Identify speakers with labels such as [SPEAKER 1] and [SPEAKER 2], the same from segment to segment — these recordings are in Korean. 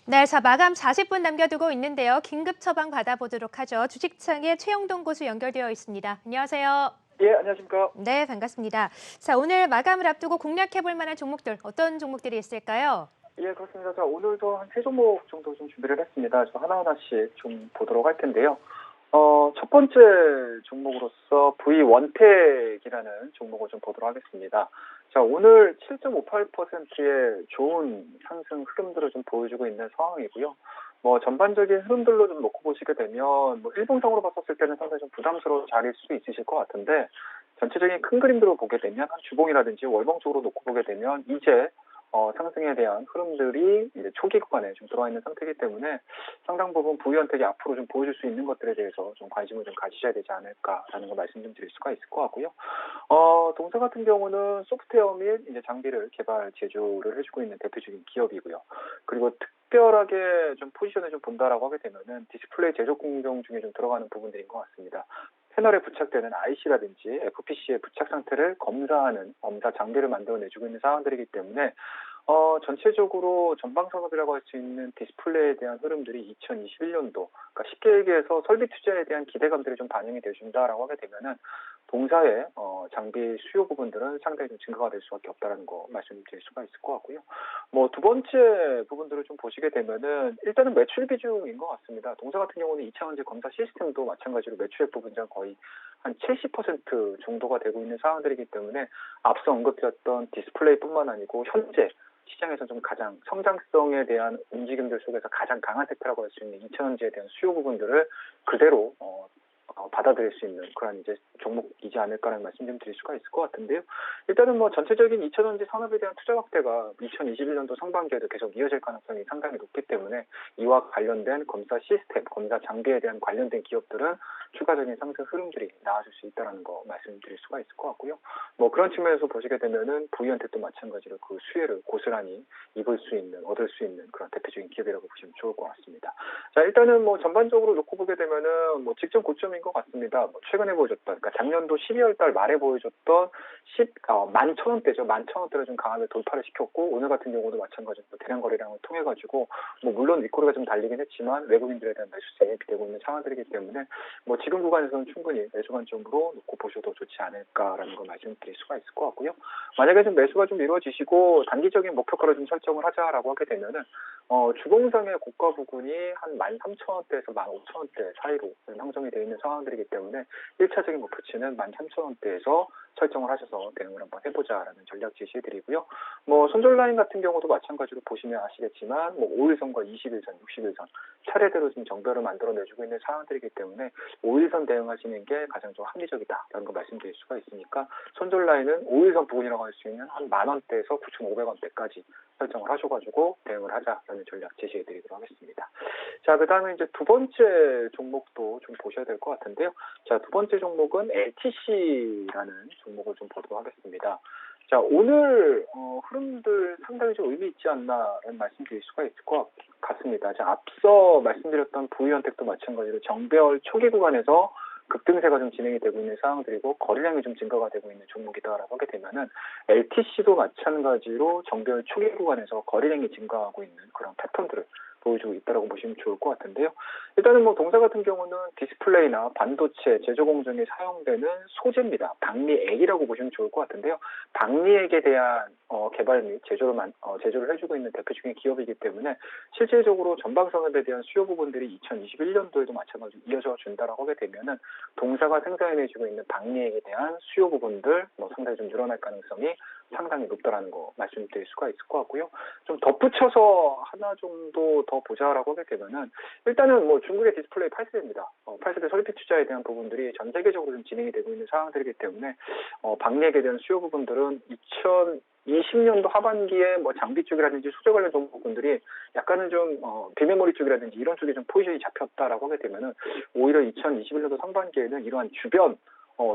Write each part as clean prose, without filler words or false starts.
[SPEAKER 1] 네, 자, 마감 40분 남겨두고 있는데요. 긴급 처방 받아보도록 하죠. 주식창의 최영동 고수 연결되어 있습니다. 안녕하세요.
[SPEAKER 2] 예, 안녕하십니까.
[SPEAKER 1] 네, 반갑습니다. 자, 오늘 마감을 앞두고 공략해볼 만한 종목들, 어떤 종목들이 있을까요?
[SPEAKER 2] 예, 그렇습니다. 자, 오늘도 한 세 종목 정도 좀 준비를 했습니다. 저 하나하나씩 좀 보도록 할 텐데요. 첫 번째 종목으로서 V원택이라는 종목을 좀 보도록 하겠습니다. 자, 오늘 7.58%의 좋은 상승 흐름들을 좀 보여주고 있는 상황이고요. 뭐 전반적인 흐름들로 좀 놓고 보시게 되면 뭐 일봉상으로 봤었을 때는 상당히 좀 부담스러운 자리일 수 있으실 것 같은데, 전체적인 큰 그림으로 보게 되면 한 주봉이라든지 월봉 쪽으로 놓고 보게 되면 이제 상승에 대한 흐름들이 이제 초기 구간에 좀 들어와 있는 상태이기 때문에 상당 부분 부위원택이 앞으로 좀 보여줄 수 있는 것들에 대해서 좀 관심을 좀 가지셔야 되지 않을까라는 거 말씀 좀 드릴 수가 있을 것 같고요. 동사 같은 경우는 소프트웨어 및 이제 장비를 개발 제조를 해주고 있는 대표적인 기업이고요. 그리고 특별하게 좀 포지션을 좀 본다라고 하게 되면은 디스플레이 제조 공정 중에 좀 들어가는 부분들인 것 같습니다. 패널에 부착되는 IC라든지 FPC의 부착 상태를 검사하는 검사 장비를 만들어내주고 있는 사항들이기 때문에 전체적으로 전방 산업이라고 할 수 있는 디스플레이에 대한 흐름들이 2021년도, 그러니까 쉽게 얘기해서 설비 투자에 대한 기대감들이 좀 반영이 돼준다라고 하게 되면은 동사의 장비 수요 부분들은 상당히 좀 증가가 될 수밖에 없다라는 거 말씀드릴 수가 있을 것 같고요. 뭐 두 번째 부분들을 좀 보시게 되면은 일단은 매출 비중인 것 같습니다. 동사 같은 경우는 2차원지 검사 시스템도 마찬가지로 매출액 부분장 거의 한 70% 정도가 되고 있는 상황들이기 때문에 앞서 언급드렸던 디스플레이뿐만 아니고 현재 시장에서 좀 가장 성장성에 대한 움직임들 속에서 가장 강한 섹터라고 할 수 있는 2차전지에 대한 수요 부분들을 그대로 받아들일 수 있는 그런 이제 종목이지 않을까라는 말씀 좀 드릴 수가 있을 것 같은데요. 일단은 뭐 전체적인 2차전지 산업에 대한 투자 확대가 2021년도 상반기에도 계속 이어질 가능성이 상당히 높기 때문에 이와 관련된 검사 시스템, 검사 장비에 대한 관련된 기업들은 추가적인 상승 흐름들이 나아질 수 있다는 거 말씀드릴 수가 있을 것 같고요. 뭐 그런 측면에서 보시게 되면은 부위원택도 마찬가지로 그 수혜를 고스란히 입을 수 있는, 얻을 수 있는 그런 대표적인 기업이라고 보시면 좋을 것 같습니다. 자, 일단은 뭐 전반적으로 놓고 보게 되면은 뭐 직전 고점인 것 같습니다. 뭐 최근에 보여줬던, 그러니까 작년도 12월 달 말에 보여줬던 11,000원대죠. 11,000원대를 좀 강하게 돌파를 시켰고, 오늘 같은 경우도 마찬가지로 대량 거래량을 통해 가지고 뭐 물론 윗꼬리가 좀 달리긴 했지만 외국인들에 대한 매수세에 비대고 있는 상황들이기 때문에 뭐 지금 구간에서는 충분히 매수 관점으로 놓고 보셔도 좋지 않을까라는 걸 말씀드릴 수가 있을 것 같고요. 만약에 좀 매수가 좀 이루어지시고 단기적인 목표가를 좀 설정을 하자라고 하게 되면은 주봉상의 고가 부근이 한 13,000원대에서 15,000원대 사이로 형성이 되어 있는 상황들이기 때문에 1차적인 목표치는 13,000원대에서 설정을 하셔서 대응을 한번 해보자라는 전략 제시해드리고요. 뭐 손절 라인 같은 경우도 마찬가지로 보시면 아시겠지만 뭐 5일선과 20일선, 60일선 차례대로 지금 정배를 만들어내주고 있는 상황들이기 때문에 5일선 대응하시는 게 가장 좀 합리적이다라는 거 말씀드릴 수가 있으니까 손절 라인은 5일선 부분이라고 할 수 있는 한 10,000원대에서 9,500원대까지 설정을 하셔가지고 대응을 하자라는 전략 제시해드리도록 하겠습니다. 자, 그 다음에 이제 두 번째 종목도 좀 보셔야 될 것 같은데요. 자, 두 번째 종목은 LTC라는 종목을 좀 보도록 하겠습니다. 자, 오늘 흐름들 상당히 좀 의미 있지 않나라는 말씀드릴 수가 있을 것 같습니다. 자, 앞서 말씀드렸던 부위원택도 마찬가지로 정배열 초기 구간에서 급등세가 좀 진행이 되고 있는 상황들이고 거래량이 좀 증가가 되고 있는 종목이다라고 하게 되면은 LTC도 마찬가지로 정배열 초기 구간에서 거래량이 증가하고 있는 그런 패턴들을 보여주고 있다고 보시면 좋을 것 같은데요. 일단은 뭐 동사 같은 경우는 디스플레이나 반도체 제조 공정에 사용되는 소재입니다. 박리액이라고 보시면 좋을 것 같은데요. 박리액에 대한 개발 및 제조를 해주고 있는 대표적인 기업이기 때문에 실질적으로 전방 산업에 대한 수요 부분들이 2021년도에도 마찬가지로 이어져 준다라고 하게 되면은 동사가 생산해내주고 있는 박리액에 대한 수요 부분들 뭐 상당히 좀 늘어날 가능성이 상당히 높다라는 거 말씀드릴 수가 있을 것 같고요. 좀 덧붙여서 하나 정도 더 보자라고 하게 되면은 일단은 뭐 중국의 디스플레이 8세대입니다. 8세대 설비 투자에 대한 부분들이 전 세계적으로 좀 진행이 되고 있는 상황들이기 때문에 박리액에 대한 수요 부분들은 2020년도 하반기에 뭐 장비 쪽이라든지 소재 관련 종목군들이 약간은 좀 비메모리 쪽이라든지 이런 쪽에 좀 포지션이 잡혔다라고 하게 되면은 오히려 2021년도 상반기에는 이러한 주변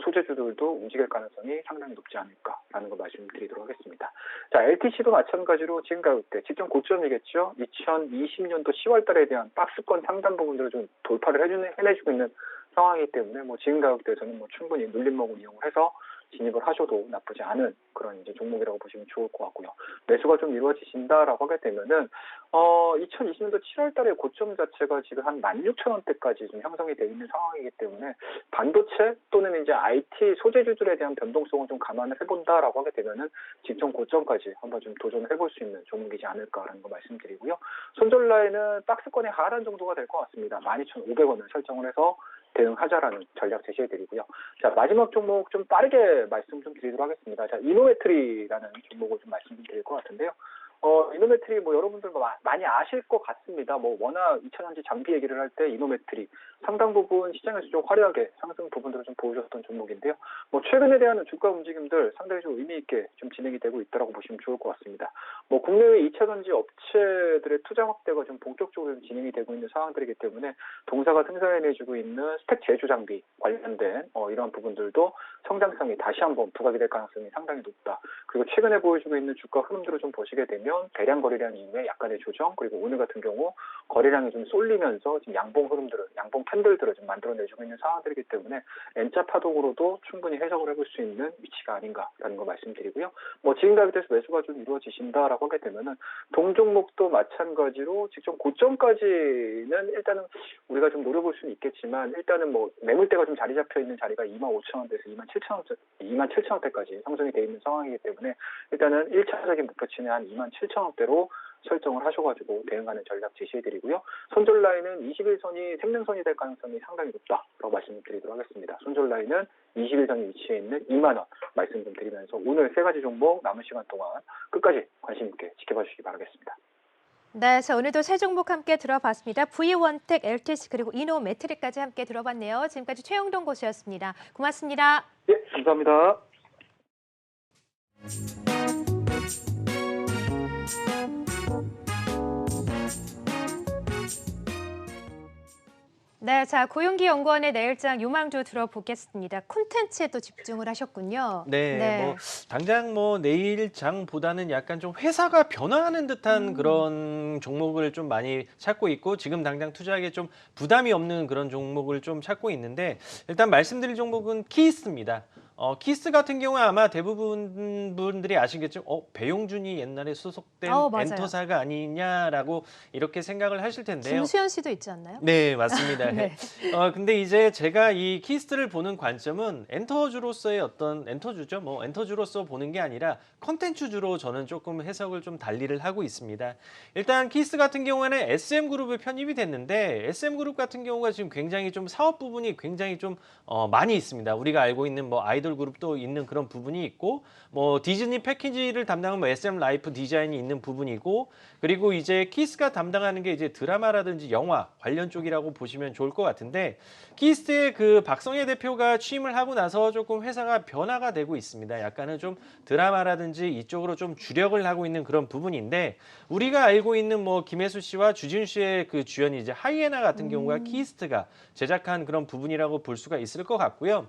[SPEAKER 2] 소재주들도 움직일 가능성이 상당히 높지 않을까라는 걸 말씀드리도록 하겠습니다. 자, LTC도 마찬가지로 지금 가격대 직전 고점이겠죠. 2020년도 10월 달에 대한 박스권 상단 부분들을 좀 돌파를 해내주고 있는 상황이기 때문에 뭐 지금 가격대에서는 뭐 충분히 눌림목을 이용을 해서 진입을 하셔도 나쁘지 않은 그런 이제 종목이라고 보시면 좋을 것 같고요. 매수가 좀 이루어지신다라고 하게 되면은 2020년도 7월 달에 고점 자체가 지금 한 16,000원대까지 좀 형성이 되어 있는 상황이기 때문에 반도체 또는 이제 IT 소재주들에 대한 변동성을 좀 감안을 해본다라고 하게 되면은 직전 고점까지 한번 좀 도전을 해볼 수 있는 종목이지 않을까라는 거 말씀드리고요. 손절 라인은 박스권의 하단 정도가 될 것 같습니다. 12,500원을 설정을 해서 대응하자라는 전략 제시해드리고요. 자, 마지막 종목 좀 빠르게 말씀 좀 드리도록 하겠습니다. 자, 이노메트리라는 종목을 좀 말씀 좀 드릴 것 같은데요. 이노메트리 뭐 여러분들 많이 아실 것 같습니다. 뭐 워낙 2000년지 장비 얘기를 할 때 이노메트리 상당 부분 시장에서 좀 화려하게 상승 부분들을 좀 보여줬던 종목인데요. 뭐 최근에 대한 주가 움직임들 상당히 좀 의미 있게 좀 진행이 되고 있다고 보시면 좋을 것 같습니다. 뭐 국내외 2차전지 업체들의 투자 확대가 좀 본격적으로 진행이 되고 있는 상황들이기 때문에 동사가 생산해내주고 있는 스펙 제조 장비 관련된 이러한 부분들도 성장성이 다시 한번 부각이 될 가능성이 상당히 높다. 그리고 최근에 보여주고 있는 주가 흐름들을 좀 보시게 되면 대량 거래량 이후에 약간의 조정, 그리고 오늘 같은 경우 거래량이 좀 쏠리면서 지금 양봉 캔들들을 좀 만들어내주고 있는 상황들이기 때문에 N자 파동으로도 충분히 해석을 해볼 수 있는 위치가 아닌가라는 거 말씀드리고요. 뭐 지금 가격대에서 매수가 좀 이루어지신다라고 하게 되면은 동종목도 마찬가지로 직전 고점까지는 일단은 우리가 좀 노려볼 수는 있겠지만 일단은 뭐 매물대가 좀 자리 잡혀 있는 자리가 25,000원대에서 27,000원대까지 형성이 되어 있는 상황이기 때문에 일단은 1차적인 목표치는 한 27,000원대로 설정을 하셔가지고 대응하는 전략 제시해드리고요. 손절 라인은 21선이 생명선이 될 가능성이 상당히 높다라고 말씀드리도록 하겠습니다. 손절 라인은 21선이 위치해 있는 2만 원 말씀 좀 드리면서 오늘 세 가지 종목 남은 시간 동안 끝까지 관심 있게 지켜봐 주시기 바라겠습니다.
[SPEAKER 1] 네, 자, 오늘도 세 종목 함께 들어봤습니다. V원텍, LTC 그리고 이노매트릭까지 함께 들어봤네요. 지금까지 최영동 고수였습니다. 고맙습니다.
[SPEAKER 2] 예, 감사합니다.
[SPEAKER 1] 네, 자, 고용기 연구원의 내일장 유망주 들어보겠습니다. 콘텐츠에 또 집중을 하셨군요.
[SPEAKER 3] 네, 뭐 당장 뭐 내일장보다는 약간 좀 회사가 변화하는 듯한 그런 종목을 좀 많이 찾고 있고 지금 당장 투자하기에 좀 부담이 없는 그런 종목을 좀 찾고 있는데 일단 말씀드릴 종목은 키스입니다. 키스 같은 경우에 아마 대부분 분들이 아시겠죠? 배용준이 옛날에 소속된
[SPEAKER 1] 맞아요.
[SPEAKER 3] 엔터사가 아니냐라고 이렇게 생각을 하실 텐데요.
[SPEAKER 1] 김수현 씨도 있지 않나요?
[SPEAKER 3] 네, 맞습니다.
[SPEAKER 1] 네.
[SPEAKER 3] 근데 이제 제가 이 키스트를 보는 관점은 엔터주로서의 어떤 엔터주죠. 뭐 엔터주로서 보는 게 아니라 컨텐츠주로 저는 조금 해석을 좀 달리를 하고 있습니다. 일단 키스트 같은 경우에는 SM그룹에 편입이 됐는데 SM그룹 같은 경우가 지금 굉장히 좀 사업 부분이 굉장히 좀 많이 있습니다. 우리가 알고 있는 뭐 아이돌 그룹도 있는 그런 부분이 있고 뭐 디즈니 패키지를 담당한 뭐 SM 라이프 디자인이 있는 부분이고 그리고 이제 키스가 담당하는 게 이제 드라마라든지 영화 관련 쪽이라고 보시면 좋을 것 같은데 키스의 그 박성애 대표가 취임을 하고 나서 조금 회사가 변화가 되고 있습니다. 약간은 좀 드라마라든지 이쪽으로 좀 주력을 하고 있는 그런 부분인데 우리가 알고 있는 뭐 김혜수 씨와 주진우 씨의 그 주연이 이제 하이에나 같은 경우가 키스트가 제작한 그런 부분이라고 볼 수가 있을 것 같고요.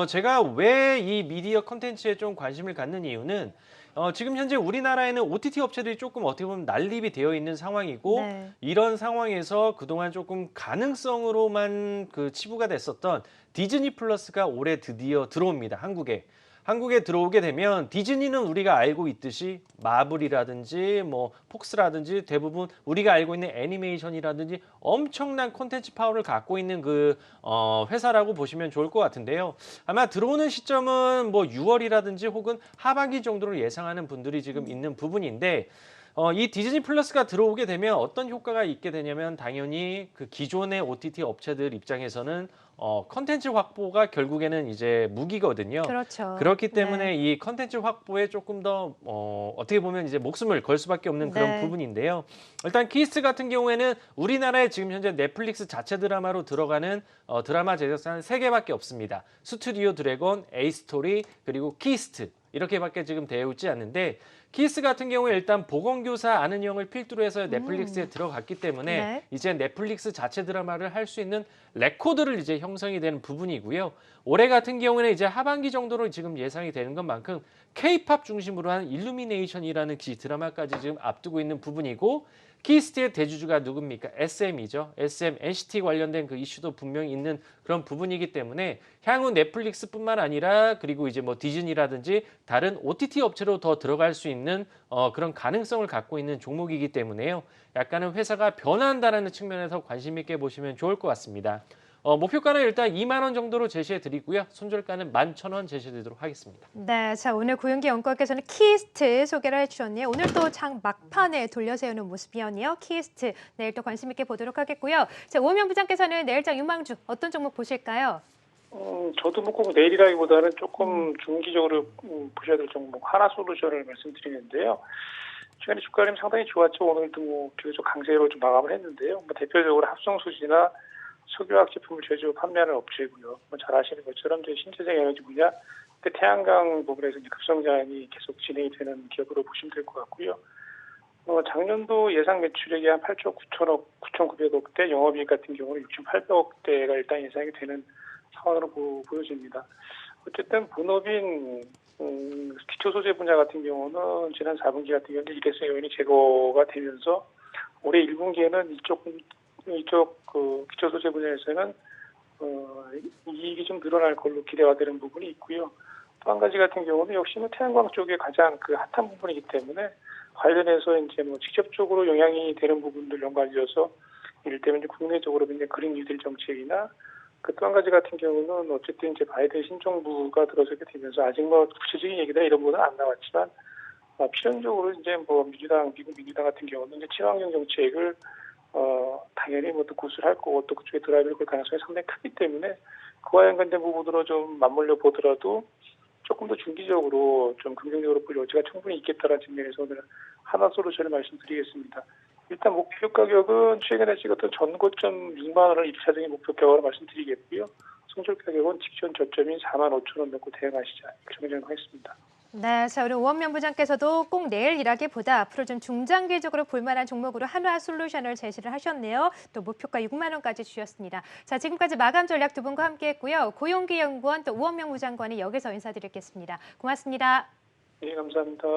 [SPEAKER 3] 제가 왜 이 미디어 컨텐츠에 좀 관심을 갖는 이유는 지금 현재 우리나라에는 OTT 업체들이 조금 어떻게 보면 난립이 되어 있는 상황이고
[SPEAKER 1] 네.
[SPEAKER 3] 이런 상황에서 그동안 조금 가능성으로만 그 치부가 됐었던 디즈니 플러스가 올해 드디어 들어옵니다. 한국에 들어오게 되면 디즈니는 우리가 알고 있듯이 마블이라든지 뭐 폭스라든지 대부분 우리가 알고 있는 애니메이션이라든지 엄청난 콘텐츠 파워를 갖고 있는 그 회사라고 보시면 좋을 것 같은데요. 아마 들어오는 시점은 뭐 6월이라든지 혹은 하반기 정도로 예상하는 분들이 지금 있는 부분인데 이 디즈니 플러스가 들어오게 되면 어떤 효과가 있게 되냐면 당연히 그 기존의 OTT 업체들 입장에서는 컨텐츠 확보가 결국에는 이제 무기거든요.
[SPEAKER 1] 그렇죠.
[SPEAKER 3] 그렇기 때문에
[SPEAKER 1] 네.
[SPEAKER 3] 이 컨텐츠 확보에 조금 더 어떻게 보면 이제 목숨을 걸 수밖에 없는 그런
[SPEAKER 1] 네.
[SPEAKER 3] 부분인데요. 일단 키스 같은 경우에는 우리나라에 지금 현재 넷플릭스 자체 드라마로 들어가는 드라마 제작사는 3개밖에 없습니다. 스튜디오 드래곤, 에이스토리 그리고 키스트 이렇게밖에 지금 되어 있지 않는데 키스 같은 경우에 일단 보건교사 아는 형을 필두로 해서 넷플릭스에 들어갔기 때문에
[SPEAKER 1] 네.
[SPEAKER 3] 이제 넷플릭스 자체 드라마를 할 수 있는 레코드를 이제 형성이 되는 부분이고요. 올해 같은 경우에는 이제 하반기 정도로 지금 예상이 되는 것만큼 K-팝 중심으로 한 일루미네이션이라는 드라마까지 지금 앞두고 있는 부분이고 키스트의 대주주가 누굽니까? SM이죠. SM, NCT 관련된 그 이슈도 분명히 있는 그런 부분이기 때문에 향후 넷플릭스뿐만 아니라 그리고 이제 뭐 디즈니라든지 다른 OTT 업체로 더 들어갈 수 있는 그런 가능성을 갖고 있는 종목이기 때문에요. 약간은 회사가 변화한다는 측면에서 관심 있게 보시면 좋을 것 같습니다. 목표가는 일단 2만 원 정도로 제시해 드리고요. 손절가는 11,000원 제시해 드리도록 하겠습니다.
[SPEAKER 1] 네, 자 오늘 고윤기 연구원께서는 키스트 소개를 해주셨네요. 오늘 또 장 막판에 돌려세우는 모습이었네요. 키스트 내일 또 관심 있게 보도록 하겠고요. 자 오은영 부장께서는 내일장 유망주 어떤 종목 보실까요?
[SPEAKER 4] 저도 뭐 꼭 내일이라기보다는 조금 중기적으로 보셔야 될 종목 하나솔루션을 말씀드리는데요. 최근에 주가 흐름이 상당히 좋았죠. 오늘도 뭐 비교적 강세로 좀 마감을 했는데요. 뭐 대표적으로 합성수지나 석유화학 제품을 제조 판매하는 업체고요. 뭐 잘 아시는 것처럼 저희 신재생 에너지 분야 태양광 부분에서 이제 급성장이 계속 진행이 되는 기업으로 보시면 될 것 같고요. 작년도 예상 매출액이 한 8조 9천억, 9,900억 대, 영업이익 같은 경우는 6,800억 대가 일단 예상이 되는 상황으로 보여집니다. 어쨌든 본업인 기초소재 분야 같은 경우는 지난 4분기 같은 경우는 일회성 요인이 제거가 되면서 올해 1분기에는 이쪽 그 기초소재 분야에서는 이익이 좀 늘어날 걸로 기대가 되는 부분이 있고요. 또 한 가지 같은 경우는 역시 뭐 태양광 쪽에 가장 그 핫한 부분이기 때문에 관련해서 이제 뭐 직접적으로 영향이 되는 부분들 연관지어서 이를테면 이제 국내적으로 굉장히 그린 뉴딜 정책이나 그 또 한 가지 같은 경우는 어쨌든 이제 바이든 신정부가 들어서게 되면서 아직 뭐 구체적인 얘기다 이런 거는 안 나왔지만 필연적으로 이제 뭐 미국 민주당 같은 경우는 이제 친환경 정책을 당연히 뭐 또 고수를 할 거고 또 그쪽에 드라이브를 걸 가능성이 상당히 크기 때문에 그와 연관된 부분으로 좀 맞물려 보더라도 조금 더 중기적으로 좀 긍정적으로 볼 여지가 충분히 있겠다는 측면에서 오늘 하나솔루션을 말씀드리겠습니다. 일단 목표 가격은 최근에 찍었던 전고점 6만 원을 1차적인 목표 가격으로 말씀드리겠고요. 손절 가격은 직전 저점인 4만 5천 원 놓고 대응하시자 정정하겠습니다.
[SPEAKER 1] 네, 자 우리 우원명 부장께서도 꼭 내일 일하기보다 앞으로 좀 중장기적으로 볼만한 종목으로 한화솔루션을 제시를 하셨네요. 또 목표가 6만 원까지 주셨습니다. 자 지금까지 마감 전략 두 분과 함께했고요. 고용기 연구원 또 우원명 부장관이 여기서 인사드리겠습니다. 고맙습니다.
[SPEAKER 4] 네, 감사합니다.